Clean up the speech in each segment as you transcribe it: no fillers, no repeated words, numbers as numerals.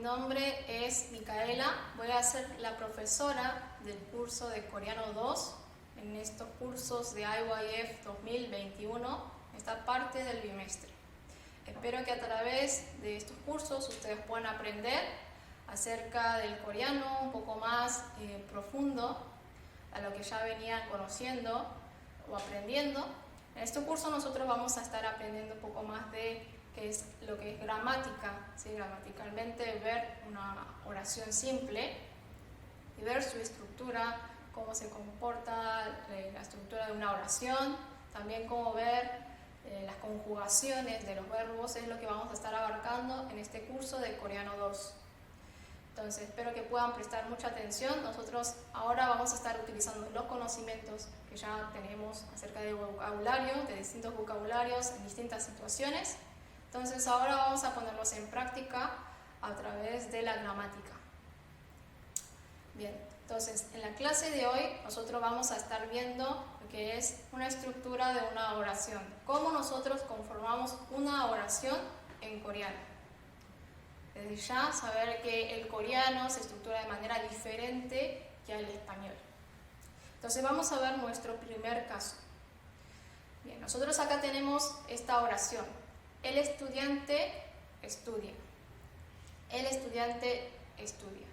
nombre es Micaela, voy a ser la profesora del curso de Coreano 2 en estos cursos de IYF 2021, esta parte del bimestre. Espero que a través de estos cursos ustedes puedan aprender acerca del coreano un poco más profundo a lo que ya venían conociendo o aprendiendo. En este curso nosotros vamos a estar aprendiendo un poco más de qué es lo que es gramática, ¿sí? Gramaticalmente ver una oración simple y ver su estructura, cómo se comporta la estructura de una oración, también cómo ver las conjugaciones de los verbos, es lo que vamos a estar abarcando en este curso de Coreano 2. Entonces espero que puedan prestar mucha atención. Nosotros ahora vamos a estar utilizando los conocimientos que ya tenemos acerca del vocabulario, de distintos vocabularios en distintas situaciones. Entonces ahora vamos a ponerlos en práctica a través de la gramática. Bien, entonces en la clase de hoy nosotros vamos a estar viendo lo que es una estructura de una oración. Cómo nosotros conformamos una oración en coreano. Desde ya saber que el coreano se estructura de manera diferente que el español. Entonces vamos a ver nuestro primer caso. Bien, nosotros acá tenemos esta oración. El estudiante estudia. El estudiante estudia.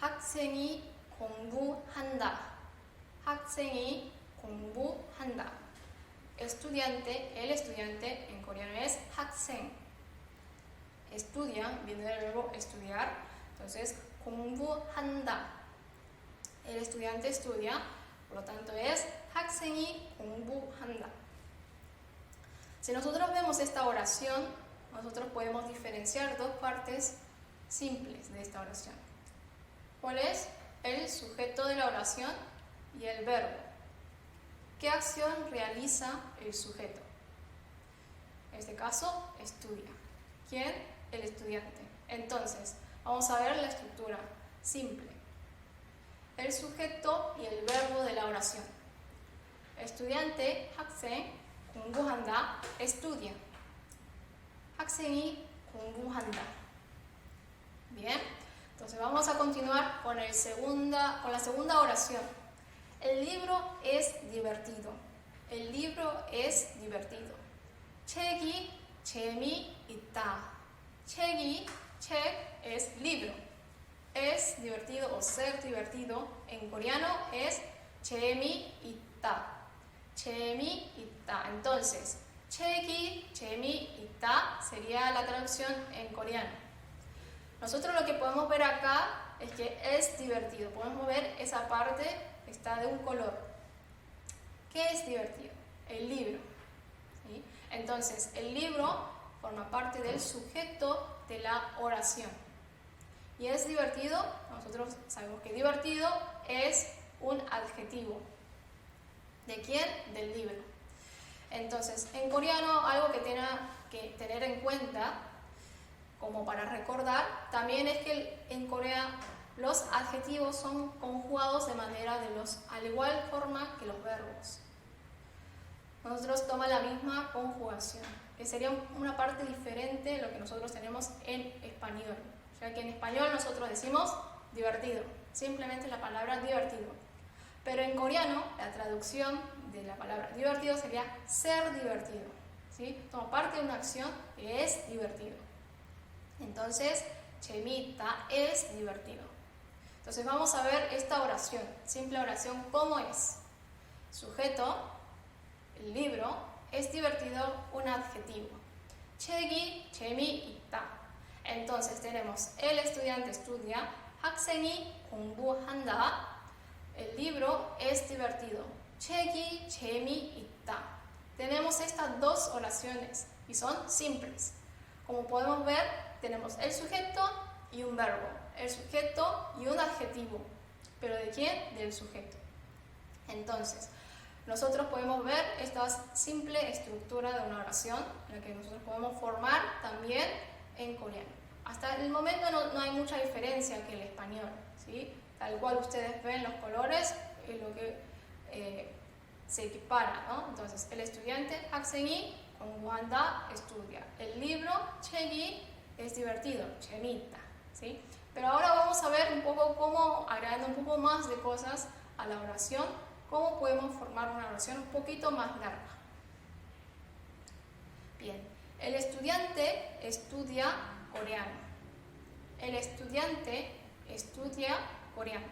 학생이 공부한다. 학생이 공부한다. Estudiante, el estudiante en coreano es 학생. Estudia, viene del verbo estudiar, entonces 공부한다. El estudiante estudia, por lo tanto es 학생이 공부한다. Si nosotros vemos esta oración, nosotros podemos diferenciar dos partes simples de esta oración. ¿Cuál es? El sujeto de la oración y el verbo. ¿Qué acción realiza el sujeto? En este caso, estudia. ¿Quién? El estudiante. Entonces, vamos a ver la estructura simple. El sujeto y el verbo de la oración. Estudiante, 학생, 공부한다, estudia. 학생이 공부한다. Bien, entonces vamos a continuar con la segunda oración. El libro es divertido. El libro es divertido. 책이 재미있다. 책이, 책 es libro. Es divertido o ser divertido en coreano es 재미있다. 재미있다. Entonces, 책이 재미있다 sería la traducción en coreano. Nosotros lo que podemos ver acá es que es divertido. Podemos ver esa parte que está de un color. ¿Qué es divertido? El libro. ¿Sí? Entonces, el libro forma parte del sujeto de la oración. Y es divertido, nosotros sabemos que divertido es un adjetivo. ¿De quién? Del libro. Entonces, en coreano, algo que tiene que tener en cuenta, como para recordar, también es que en Corea los adjetivos son conjugados de manera al igual forma que los verbos. Nosotros tomamos la misma conjugación, que sería una parte diferente de lo que nosotros tenemos en español. Ya que en español nosotros decimos divertido, simplemente la palabra divertido. Pero en coreano, la traducción de la palabra divertido sería ser divertido. ¿Sí? Toma parte de una acción que es divertido. Entonces, 재미있다 es divertido. Entonces vamos a ver esta oración, simple oración, ¿cómo es? Sujeto, el libro, es divertido, un adjetivo. 책이 재미있다. Entonces tenemos el estudiante estudia, 학생이 공부한다. El libro es divertido. 책이 재미있다. Tenemos estas dos oraciones y son simples. Como podemos ver, tenemos el sujeto y un verbo, el sujeto y un adjetivo. ¿Pero de quién? Del sujeto. Entonces, nosotros podemos ver esta simple estructura de una oración, en la que nosotros podemos formar también en coreano. Hasta el momento no hay mucha diferencia que el español, ¿sí? Tal cual ustedes ven los colores, es lo que se equipara, ¿no? Entonces, el estudiante, 학생이 공부한다, estudia. El libro, 책이, es divertido, 재미있다. ¿sí? Pero ahora vamos a ver un poco cómo, agregando un poco más de cosas a la oración, cómo podemos formar una oración un poquito más larga. Bien, el estudiante estudia coreano. El estudiante estudia coreano.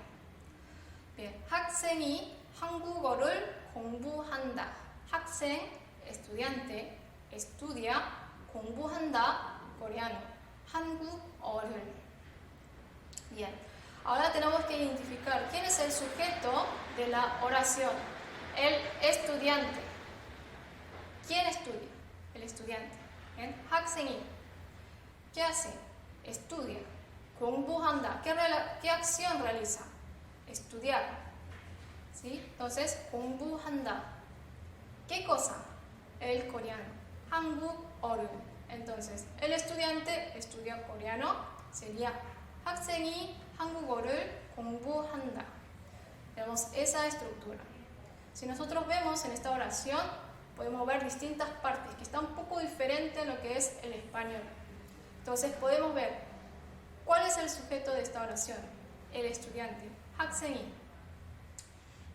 bien, 학생이 한국어를 공부한다. 학생, estudiante, estudia, 공부한다, coreano. 한국어를. Bien, ahora tenemos que identificar quién es el sujeto de la oración. El estudiante. ¿Quién estudia? El estudiante. ¿Bien? 학생이. ¿Qué hace? Estudia. 공부한다. ¿Qué acción realiza? Estudiar. ¿Sí? Entonces, 공부한다. ¿Qué cosa? El coreano. 한국어를. Entonces, el estudiante estudia coreano. Sería 학생이 한국어를 공부한다. Tenemos esa estructura. Si nosotros vemos en esta oración, podemos ver distintas partes que están un poco diferentes a lo que es el español. Entonces podemos ver cuál es el sujeto de esta oración. El estudiante. 학생이.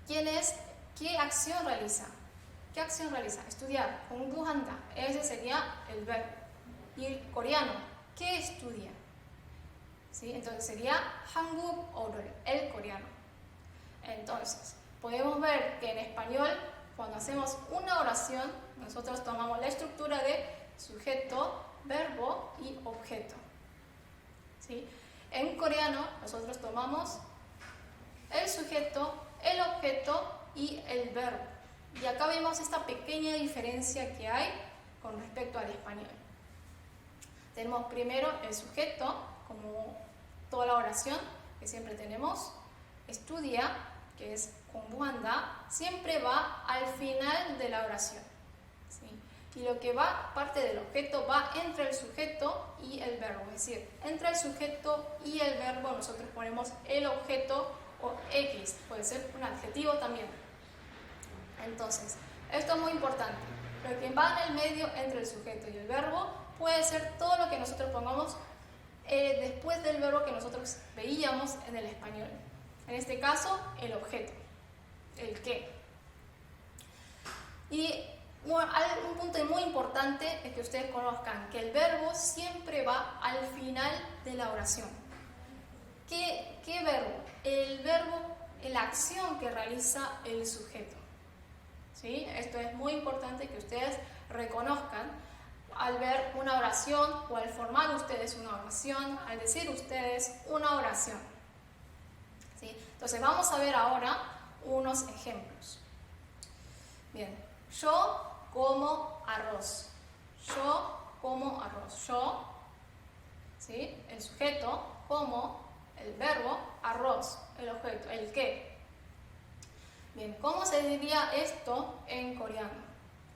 ¿Quién es? ¿Qué acción realiza? ¿Qué acción realiza? Estudiar. 공부한다. Ese sería el verbo. Y el coreano. ¿Qué estudia? ¿Sí? Entonces sería 한국어를, el coreano. Entonces, podemos ver que en español, cuando hacemos una oración, nosotros tomamos la estructura de sujeto, verbo y objeto. ¿Sí? En coreano, nosotros tomamos el sujeto, el objeto y el verbo. Y acá vemos esta pequeña diferencia que hay con respecto al español. Tenemos primero el sujeto, como toda la oración que siempre tenemos. Estudia, que es 공부한다, siempre va al final de la oración. ¿Sí? Y lo que va, parte del objeto, va entre el sujeto y el verbo. Es decir, entre el sujeto y el verbo nosotros ponemos el objeto o X. Puede ser un adjetivo también. Entonces, esto es muy importante. Lo que va en el medio entre el sujeto y el verbo puede ser todo lo que nosotros pongamos después del verbo que nosotros veíamos en el español. En este caso, el objeto, el qué. Y un punto muy importante es que ustedes conozcan que el verbo siempre va al final de la oración. ¿Qué verbo? El verbo, la acción que realiza el sujeto. ¿Sí? Esto es muy importante que ustedes reconozcan al ver una oración o al formar ustedes una oración, al decir ustedes una oración. ¿Sí? Entonces vamos a ver ahora unos ejemplos. Bien, yo como arroz. Yo como arroz. Yo, ¿sí? El sujeto, como, el verbo, arroz, el objeto, el qué. Bien, ¿cómo se diría esto en coreano?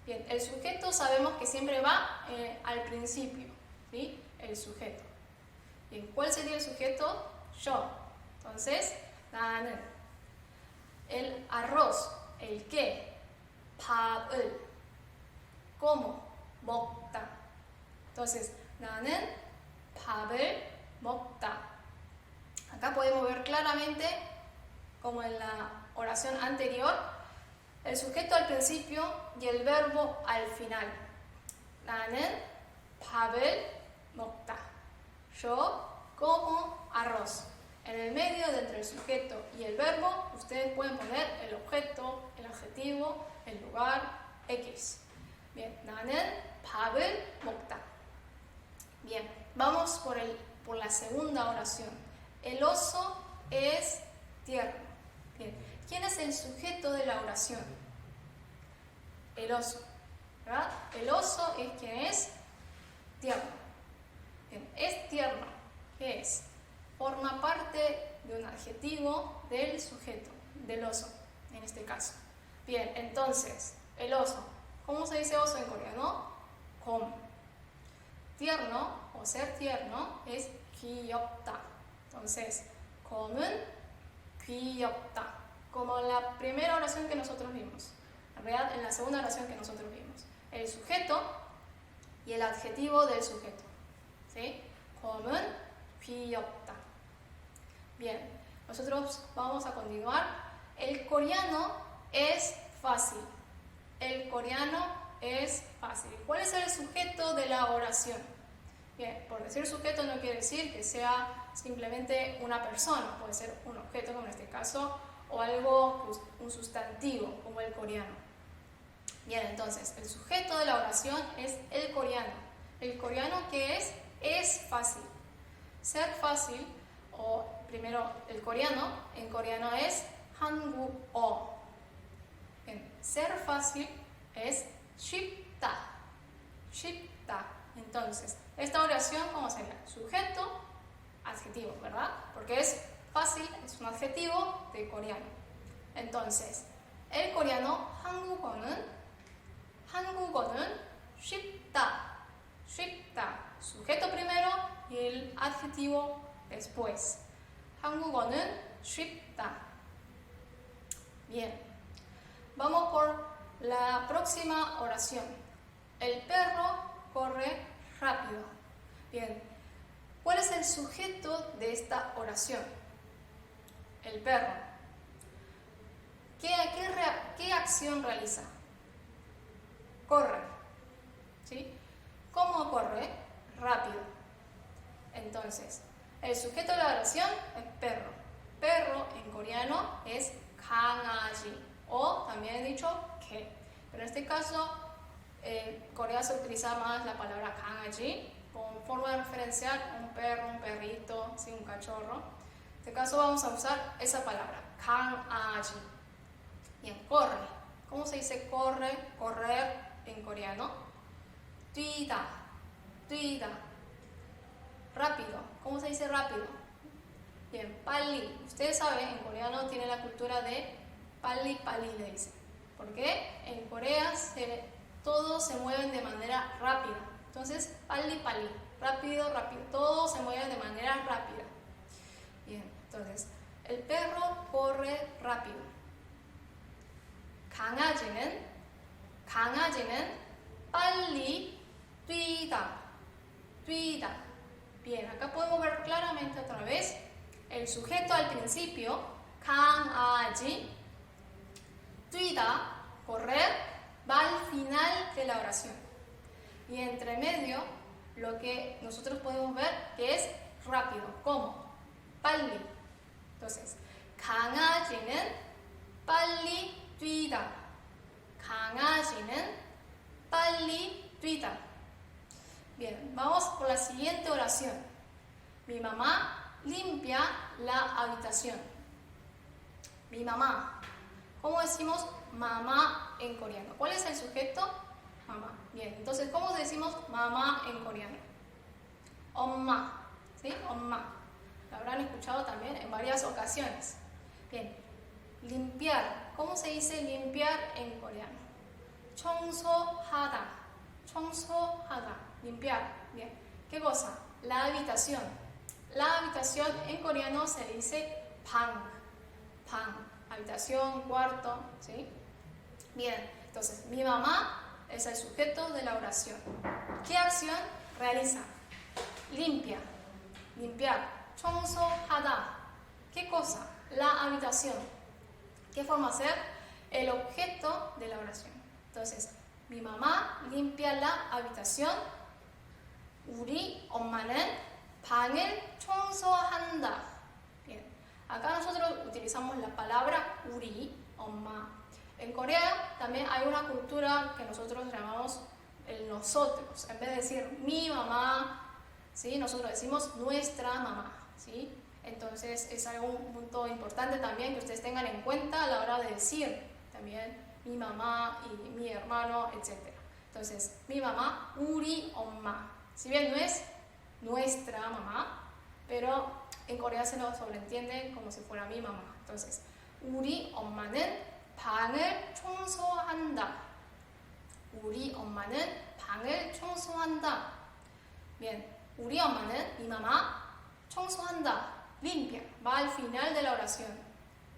Bien, el sujeto sabemos que siempre va al principio, ¿sí? El sujeto. Bien, ¿cuál sería el sujeto? Yo. Entonces, 나는. El arroz, el qué, 밥을. ¿Cómo? 먹다. Entonces, 나는 밥을 먹다. Acá podemos ver claramente, como en la oración anterior, el sujeto al principio y el verbo al final. 나는 밥을 먹다. Yo como arroz. En el medio de entre el sujeto y el verbo, ustedes pueden poner el objeto, el adjetivo, el lugar, X. Bien, 나는 밥을 먹다. Bien, vamos por la segunda oración. El oso es tierno. Bien, ¿quién es el sujeto de la oración? El oso, ¿verdad? El oso es quien es tierno. Bien, es tierno. ¿Qué es? Forma parte de un adjetivo del sujeto, del oso, en este caso. Bien, entonces, el oso. ¿Cómo se dice oso en coreano? 곰. Tierno o ser tierno es 귀엽다. Entonces, 곰은 귀엽다. Como en la primera oración que nosotros vimos. En realidad, en la segunda oración que nosotros vimos. El sujeto y el adjetivo del sujeto. ¿Sí? 곰은 귀엽다. Bien, nosotros vamos a continuar. El coreano es fácil. El coreano es fácil. ¿Cuál es el sujeto de la oración? Bien, por decir sujeto no quiere decir que sea simplemente una persona, puede ser un objeto como en este caso, o algo, un sustantivo como el coreano. Bien, entonces, el sujeto de la oración es el coreano. El coreano, ¿qué es? Es fácil. Ser fácil, o primero el coreano, en coreano es 한국어. Bien, ser fácil es 쉽다. 쉽다. Entonces, esta oración, ¿cómo sería? Sujeto, adjetivo, ¿verdad? Porque es fácil, es un adjetivo de coreano. Entonces, el coreano, 한국어는 쉽다. 쉽다. Sujeto primero y el adjetivo después. 한국어는 쉽다. Bien. Vamos por la próxima oración. El perro corre rápido. Bien. ¿Cuál es el sujeto de esta oración? El perro. ¿Qué acción realiza? Corre. ¿Sí? ¿Cómo corre? Rápido. Entonces, el sujeto de la oración es perro. Perro en coreano es 강아지 o también he dicho que. Pero en este caso, en Corea se utiliza más la palabra 강아지 con forma de referenciar un perro, un perrito, ¿sí? Un cachorro. En este caso vamos a usar esa palabra, 강아지. Bien, corre. ¿Cómo se dice corre? Correr en coreano. 뛰다. 뛰다. Rápido. ¿Cómo se dice rápido? Bien, 빨리. Ustedes saben, en coreano tiene la cultura de 빨리 빨리 le dicen. ¿Por qué? En Corea todos se mueven de manera rápida. Entonces, 빨리 빨리. Rápido, rápido. Todos se mueven de manera rápida. Bien, entonces, el perro corre rápido. 강아지는 빨리 뛰다. 뛰다. Bien, acá podemos ver claramente otra vez el sujeto al principio, 강아지, 뛰다, correr, va al final de la oración. Y entre medio, lo que nosotros podemos ver que es rápido. ¿Cómo? 빨리. Entonces, 강아지는 빨리 뛰다. 강아지는 빨리 뛰다. Bien, vamos por la siguiente oración. Mi mamá limpia la habitación. Mi mamá. ¿Cómo decimos mamá en coreano? ¿Cuál es el sujeto? Mamá. Bien, entonces, ¿cómo decimos mamá en coreano? 엄마. ¿Sí? 엄마. Lo habrán escuchado también en varias ocasiones. Bien. Limpiar. ¿Cómo se dice limpiar en coreano? 청소하다. 청소하다. Limpiar. Bien. ¿Qué cosa? La habitación. La habitación en coreano se dice 방. 방. Habitación, cuarto. ¿Sí? Bien. Entonces, mi mamá es el sujeto de la oración. ¿Qué acción realiza? Limpia. Limpiar. 청소하다. ¿Qué cosa? La habitación. ¿Qué forma de ser? El objeto de la oración. Entonces, mi mamá limpia la habitación. 우리 엄마는 방을 청소한다. Bien. Acá nosotros utilizamos la palabra 우리, 엄마. En Corea también hay una cultura que nosotros llamamos el nosotros. En vez de decir mi mamá, ¿sí? Nosotros decimos nuestra mamá, ¿sí? Entonces es un punto importante también que ustedes tengan en cuenta a la hora de decir también mi mamá y mi hermano, etc. Entonces, mi mamá, 우리 엄마. Si bien no es nuestra mamá, pero en Corea se lo sobreentiende como si fuera mi mamá. Entonces, 우리 엄마는 방을 청소한다. 우리 엄마는 방을 청소한다. Bien, 우리 엄마는, mi mamá, 청소한다. Limpia, va al final de la oración.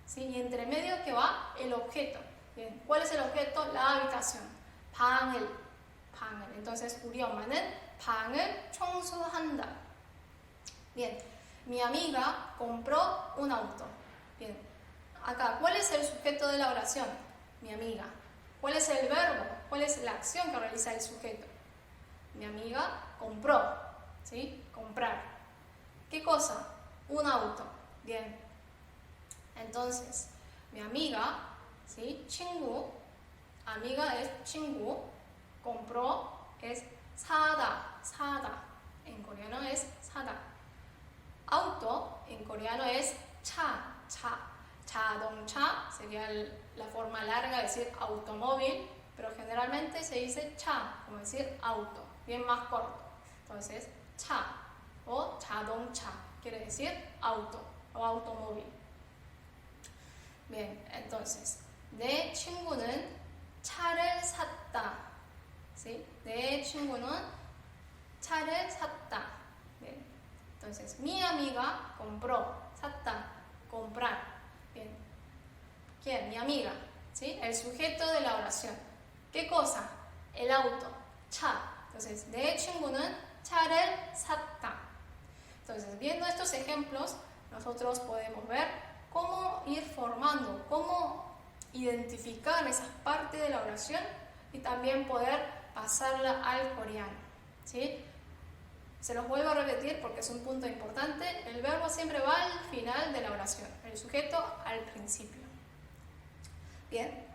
¿Sí? Y entre medio que va el objeto. Bien, ¿cuál es el objeto? La habitación. 방을. 방을. Entonces, 우리 엄마는 방을 청소한다. Bien, mi amiga compró un auto. Bien, acá, ¿cuál es el sujeto de la oración? Mi amiga. ¿Cuál es el verbo? ¿Cuál es la acción que realiza el sujeto? Mi amiga compró, ¿sí? Comprar. ¿Qué cosa? Un auto. Bien. Entonces, mi amiga, ¿sí? 친구, amiga es 친구, compró es 사다, 사다. En coreano es 사다. Auto en coreano es 차, 차. 자동차 sería la forma larga de decir automóvil, pero generalmente se dice 차, como decir auto, bien más corto. Entonces, 차 o 자동차 quiere decir auto o automóvil. Bien, entonces, 내 친구는 차를 샀다. ¿Sí? 내 친구는 차를 샀다. Bien. Entonces, mi amiga compró, 샀다, comprar. Bien. ¿Quién? Mi amiga. ¿Sí? El sujeto de la oración. ¿Qué cosa? El auto. 차. Entonces, 내 친구는 차를 샀다. Entonces, viendo estos ejemplos, nosotros podemos ver cómo ir formando, cómo identificar esas partes de la oración y también poder pasarla al coreano. ¿Sí? Se los vuelvo a repetir porque es un punto importante. El verbo siempre va al final de la oración, el sujeto al principio. Bien.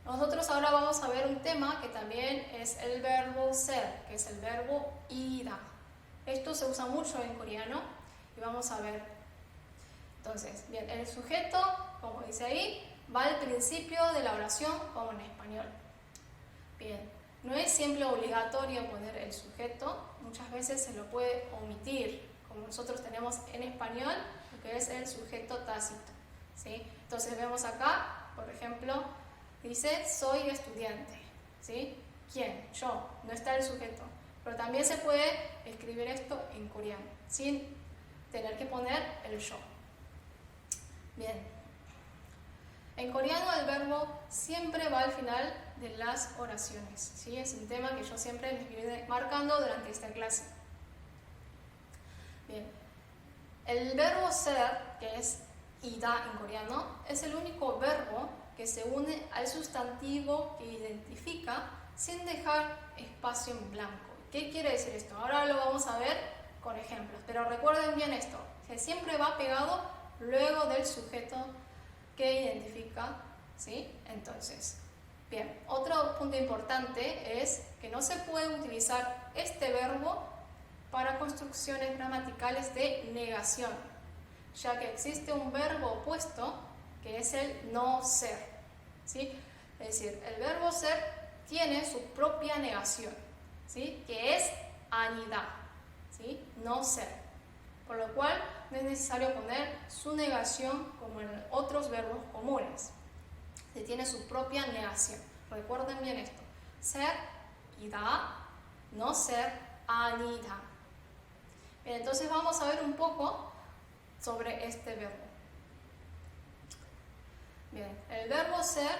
Nosotros ahora vamos a ver un tema que también es el verbo ser, que es el verbo ida. Esto se usa mucho en coreano y vamos a ver. Entonces, bien, el sujeto, como dice ahí, va al principio de la oración como en español. Bien, no es siempre obligatorio poner el sujeto, muchas veces se lo puede omitir, como nosotros tenemos en español, lo que es el sujeto tácito. ¿Sí? Entonces vemos acá, por ejemplo, dice soy estudiante. ¿Sí? ¿Quién? Yo, no está el sujeto. Pero también se puede escribir esto en coreano, sin tener que poner el yo. Bien. En coreano el verbo siempre va al final de las oraciones. ¿Sí? Es un tema que yo siempre les voy marcando durante esta clase. Bien. El verbo ser, que es ida en coreano, es el único verbo que se une al sustantivo que identifica sin dejar espacio en blanco. ¿Qué quiere decir esto? Ahora lo vamos a ver con ejemplos, pero recuerden bien esto, que siempre va pegado luego del sujeto que identifica, ¿sí? Entonces, bien, otro punto importante es que no se puede utilizar este verbo para construcciones gramaticales de negación, ya que existe un verbo opuesto que es el no ser, ¿sí? Es decir, el verbo ser tiene su propia negación, ¿sí? Que es 아니다, ¿sí? No ser. Por lo cual no es necesario poner su negación como en otros verbos comunes. Se tiene su propia negación. Recuerden bien esto. Ser, 이다, no ser, 아니다. Bien, entonces vamos a ver un poco sobre este verbo. Bien, el verbo ser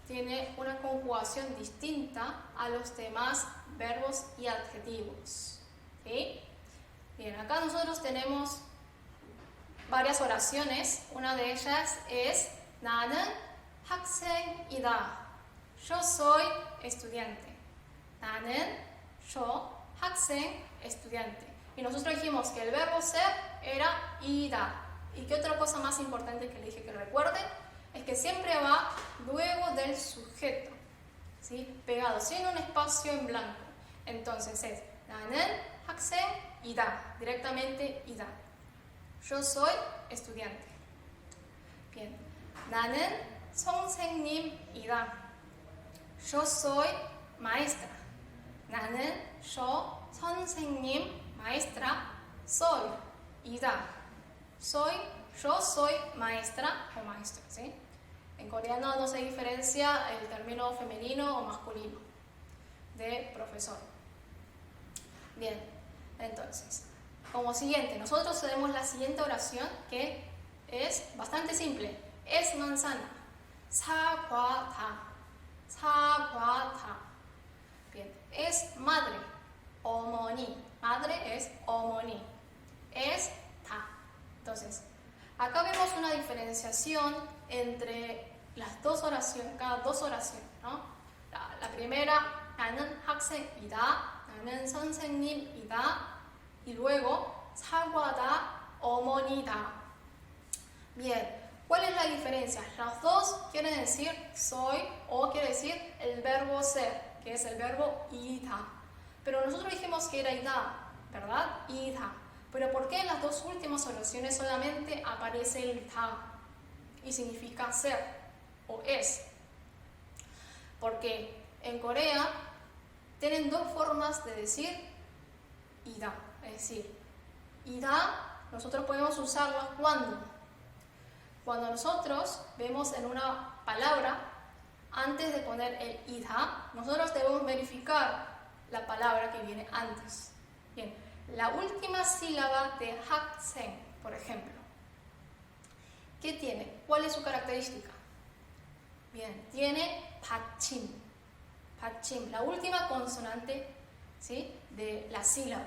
tiene una conjugación distinta a los demás verbos y adjetivos. ¿Sí? Bien, acá nosotros tenemos varias oraciones. Una de ellas es 나는 학생이다. Yo soy estudiante. 나는, yo, 학생, estudiante. Y nosotros dijimos que el verbo ser era ida. ¿Y qué otra cosa más importante que le dije que recuerden? Es que siempre va luego del sujeto, ¿sí? Pegado, sin un espacio en blanco. Entonces es 나는 학생이다, directamente ida. Yo soy estudiante. Bien. 나는 선생님이다. Yo soy maestra. 나는 yo 선생님 maestra soy 이다. Yo soy maestra o maestro, ¿sí? En coreano no se diferencia el término femenino o masculino de profesor. Bien, entonces, como siguiente, nosotros tenemos la siguiente oración que es bastante simple. Es manzana. 사과다. 사과다. Bien, es madre. 어머니. Madre es 어머니. Es Entonces, acá vemos una diferenciación entre las dos oraciones, cada dos oraciones, ¿no? La primera, 나는 학생이다, 나는 선생님이다, y luego, 사과다, 어머니다. Bien, ¿cuál es la diferencia? Las dos quieren decir soy o quiere decir el verbo ser, que es el verbo ida. Pero nosotros dijimos que era ida, ¿verdad? Ida. Pero ¿por qué en las dos últimas oraciones solamente aparece el ta y significa ser o es? Porque en Corea tienen dos formas de decir ida. Es decir, ida nosotros podemos usarla cuando nosotros vemos en una palabra, antes de poner el ida, nosotros debemos verificar la palabra que viene antes. Bien, la última sílaba de 학생, por ejemplo, ¿qué tiene? ¿Cuál es su característica? Bien, tiene 받침, 받침, la última consonante, ¿sí?, de la sílaba,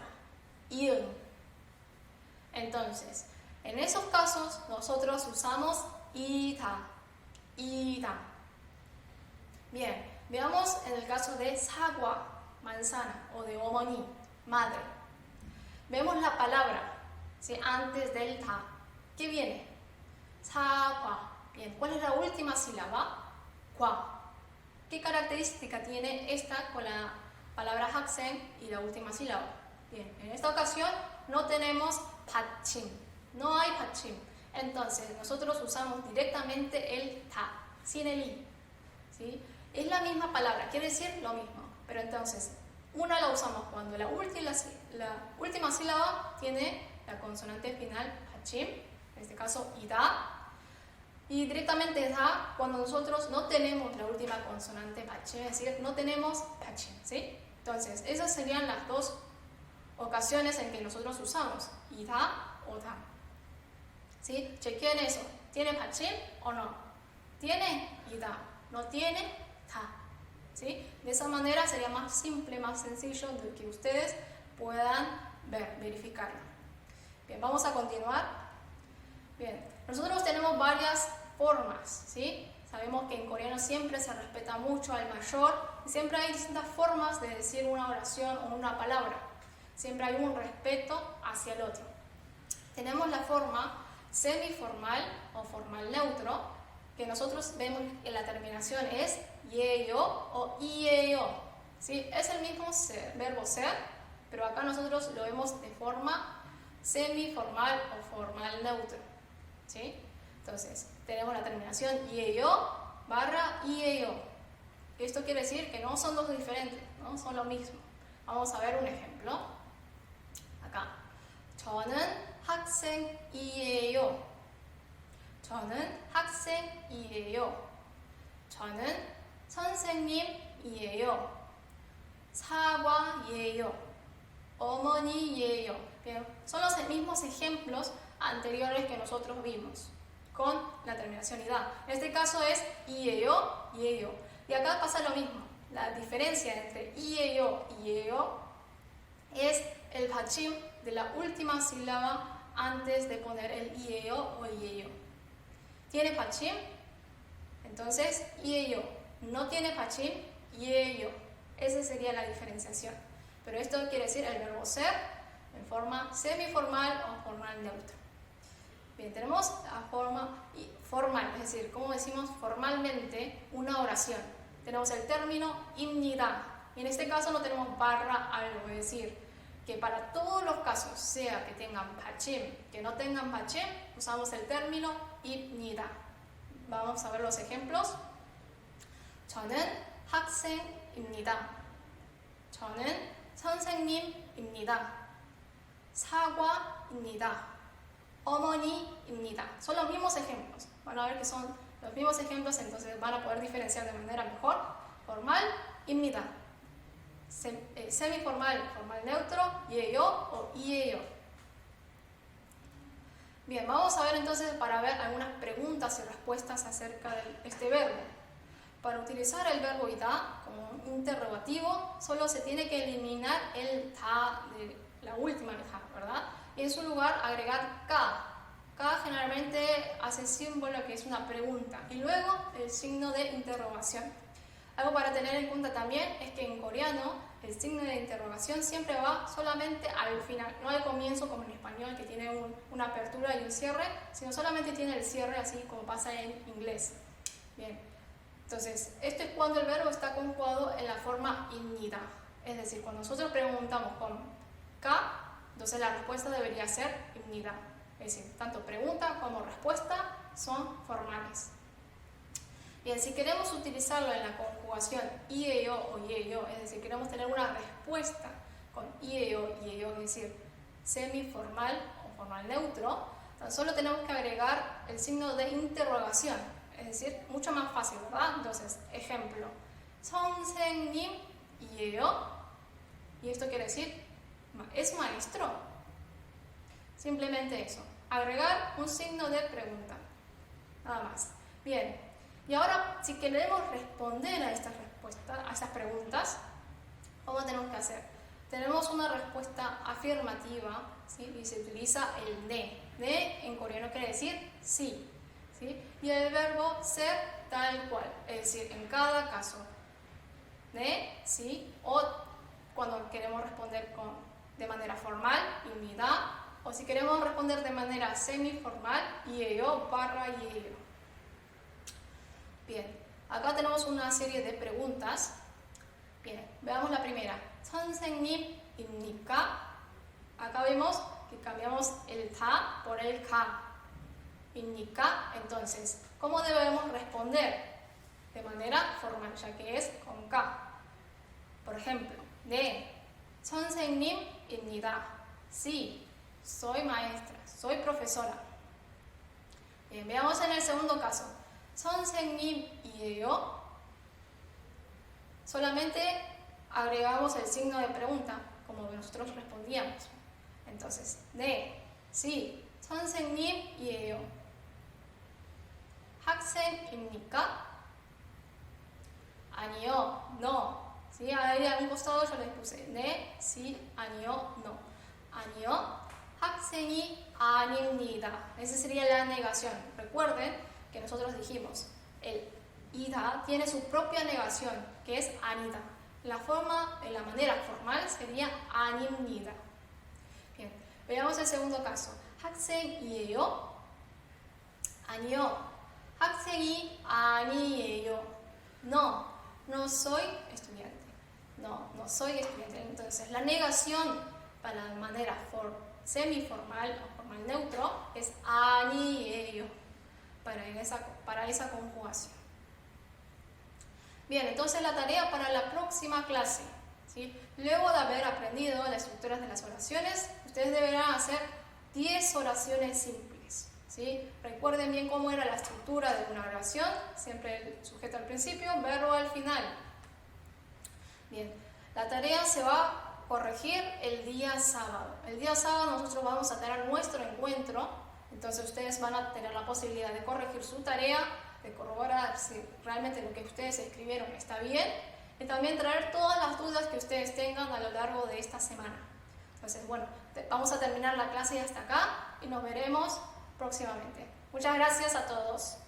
i은. Entonces, en esos casos nosotros usamos ida, ida. Bien, veamos en el caso de 사과, manzana, o de 어머니, madre. Vemos la palabra, ¿sí?, antes del ta. ¿Qué viene? 사과. Bien, ¿cuál es la última sílaba? 과. ¿Qué característica tiene esta con la palabra 학생 y la última sílaba? Bien, en esta ocasión no tenemos 받침, no hay 받침. Entonces nosotros usamos directamente el ta, sin el i, ¿sí? Es la misma palabra, quiere decir lo mismo, pero entonces una la usamos cuando la última sílaba tiene la consonante final 받침, en este caso ida, y directamente da cuando nosotros no tenemos la última consonante 받침, es decir, no tenemos 받침, ¿sí? Entonces esas serían las dos ocasiones en que nosotros usamos ida o da, ¿sí? Chequen eso, ¿tiene 받침 o no? ¿Tiene ida? ¿No tiene da? ¿Sí? De esa manera sería más simple, más sencillo de que ustedes puedan verificarlo. Bien, vamos a continuar. Bien, nosotros tenemos varias formas, ¿sí? Sabemos que en coreano siempre se respeta mucho al mayor y siempre hay distintas formas de decir una oración o una palabra. Siempre hay un respeto hacia el otro. Tenemos la forma semiformal o formal neutro, que nosotros vemos que la terminación es 예요 o 이예요, ¿sí? Es el mismo verbo ser, pero acá nosotros lo vemos de forma semiformal o formal neutro, ¿sí? Entonces, tenemos la terminación 예요 barra 이예요. Esto quiere decir que no son dos diferentes, no son lo mismo. Vamos a ver un ejemplo. Acá. 저는 학생이에요. 저는 학생이에요. 저는 선생님이에요. 사과예요. 어머니예요. Bien, son los mismos ejemplos anteriores que nosotros vimos con la terminación ida. En este caso es 이예요, 이예요. Y acá pasa lo mismo. La diferencia entre 이예요 y 이예요 es el 받침 de la última sílaba antes de poner el 이예요 o 이예요. ¿Tiene 받침? Entonces, 이예요. No tiene 받침, 이예요. Esa sería la diferenciación. Pero esto quiere decir el verbo ser en forma semiformal o formal neutro. Bien, tenemos la forma formal, es decir, como decimos formalmente una oración. Tenemos el término 입니다. Y en este caso no tenemos barra algo, es decir, que para todos los casos, sea que tengan 받침, que no tengan 받침, usamos el término 입니다. Vamos a ver los ejemplos. 저는 학생입니다. 저는 선생님입니다. 사과입니다. 어머니입니다. Son los mismos ejemplos. Van a ver que son los mismos ejemplos, entonces van a poder diferenciar de manera mejor. Formal, 입니다. Semiformal, formal neutro, 예요 o 이예요. Bien, vamos a ver entonces para ver algunas preguntas y respuestas acerca de este verbo. Para utilizar el verbo ida como un interrogativo, solo se tiene que eliminar el ta de la última letra, ¿verdad? Y en su lugar agregar ka. Acá generalmente hace el símbolo que es una pregunta y luego el signo de interrogación. Algo para tener en cuenta también es que en coreano el signo de interrogación siempre va solamente al final, no al comienzo como en español que tiene una apertura y un cierre, sino solamente tiene el cierre así como pasa en inglés. Bien, entonces esto es cuando el verbo está conjugado en la forma 입니다. Es decir, cuando nosotros preguntamos con K, entonces la respuesta debería ser 입니다. Es decir, tanto pregunta como respuesta son formales. Bien, si queremos utilizarlo en la conjugación IEO o IEO, es decir, queremos tener una respuesta con IEO, IEO, es decir, semiformal o formal neutro, tan solo tenemos que agregar el signo de interrogación, es decir, mucho más fácil, ¿verdad? Entonces, ejemplo, 선생님 이에요, y esto quiere decir, ¿es maestro? Simplemente eso, agregar un signo de pregunta, nada más. Bien, y ahora si queremos responder a estas respuestas, a estas preguntas, ¿cómo tenemos que hacer? Tenemos una respuesta afirmativa, ¿sí? Y se utiliza el ne. Ne en coreano quiere decir sí, ¿sí? Y el verbo ser tal cual, es decir, en cada caso, ne, sí, o cuando queremos responder de manera formal, 입니다, o si queremos responder de manera semiformal, 이에요, barra 이에요. Bien, acá tenemos una serie de preguntas. Bien, veamos la primera. 선생님입니까? Acá vemos que cambiamos el ta por el ka. 입니까? Entonces, ¿cómo debemos responder? De manera formal, ya que es con ka. Por ejemplo, 네, 선생님입니다. Sí, soy maestra, soy profesora. Bien, veamos en el segundo caso. 선생님이에요. Solamente agregamos el signo de pregunta, como nosotros respondíamos. Entonces, 네, sí, 선생님이에요. 학생입니까? 아니요, no. ¿Sí? Ahí a un costado yo les puse 네, sí, 아니요, no. 아니요, 학생이 아닙니다. Esa sería la negación. Recuerden que nosotros dijimos, el ida tiene su propia negación, que es 아니다. En la manera formal sería 아닙니다. Bien, veamos el segundo caso. 학생이에요? 아니요, 학생이 아니에요. No, no soy estudiante. No, no soy estudiante. Entonces, la negación para la manera semiformal o formal neutro es 아니에요 para esa conjugación. Bien, entonces la tarea para la próxima clase, ¿sí? Luego de haber aprendido las estructuras de las oraciones, ustedes deberán hacer 10 oraciones simples, ¿sí? Recuerden bien cómo era la estructura de una oración, siempre el sujeto al principio, verbo al final. Bien, la tarea se va a corregir el día sábado. El día sábado nosotros vamos a tener nuestro encuentro, entonces ustedes van a tener la posibilidad de corregir su tarea, de corroborar si realmente lo que ustedes escribieron está bien y también traer todas las dudas que ustedes tengan a lo largo de esta semana. Entonces, bueno, vamos a terminar la clase hasta acá y nos veremos próximamente. Muchas gracias a todos.